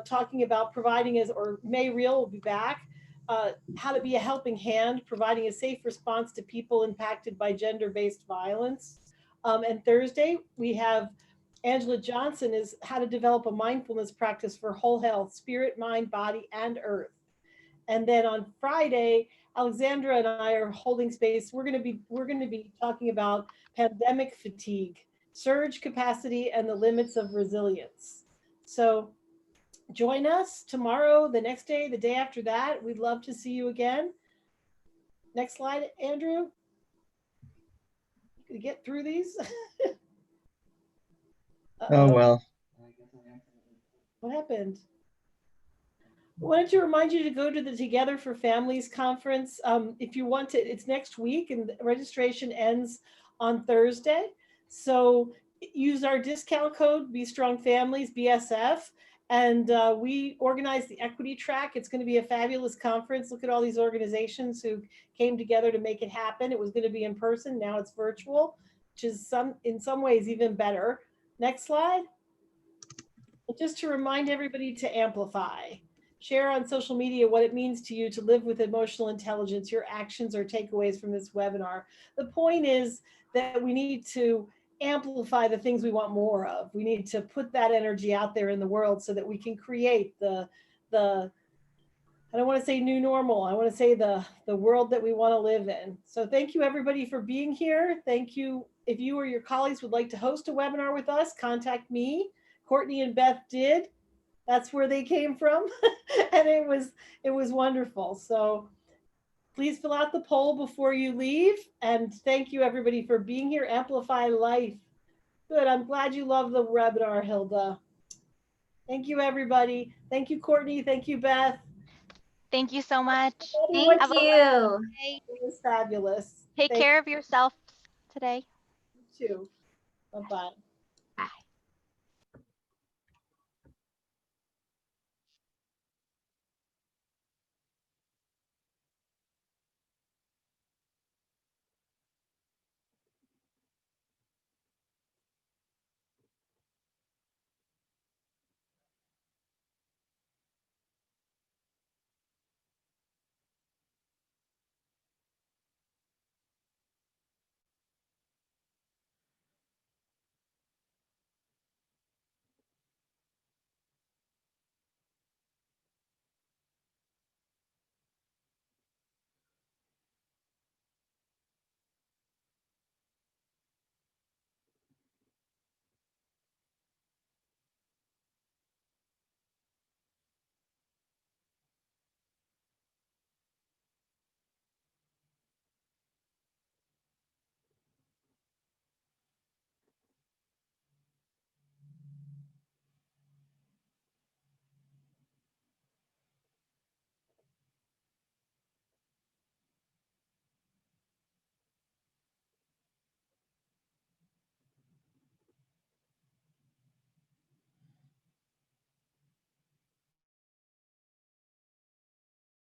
talking about providing or May Real will be back, how to be a helping hand, providing a safe response to people impacted by gender-based violence. And Thursday we have Angela Johnson is how to develop a mindfulness practice for whole health, spirit, mind, body, and earth. And then on Friday, Alexandra and I are holding space. We're going to be talking about pandemic fatigue, surge capacity, and the limits of resilience. So join us tomorrow, the next day, the day after that. We'd love to see you again. Next slide, Andrew. You get through these. Oh, well. What happened? I wanted to remind you to go to the Together for Families conference. If you want to, it's next week and registration ends on Thursday. So use our discount code, Be Strong Families, BSF. And we organize the equity track. It's going to be a fabulous conference. Look at all these organizations who came together to make it happen. It was going to be in person. Now it's virtual, which is in some ways even better. Next slide. Just to remind everybody to amplify. Share on social media what it means to you to live with emotional intelligence, your actions or takeaways from this webinar. The point is that we need to amplify the things we want more of. We need to put that energy out there in the world so that we can create the I don't want to say new normal. I want to say the world that we want to live in. So thank you everybody for being here. Thank you. If you or your colleagues would like to host a webinar with us, contact me. Courtney and Beth did. That's where they came from. And it was wonderful. So please fill out the poll before you leave. And thank you everybody for being here. Amplify life. Good. I'm glad you love the webinar, Hilda. Thank you, everybody. Thank you, Courtney. Thank you, Beth. Thank you so much. Thank Have a you. It was fabulous. Take care of yourself today. You too. Bye-bye.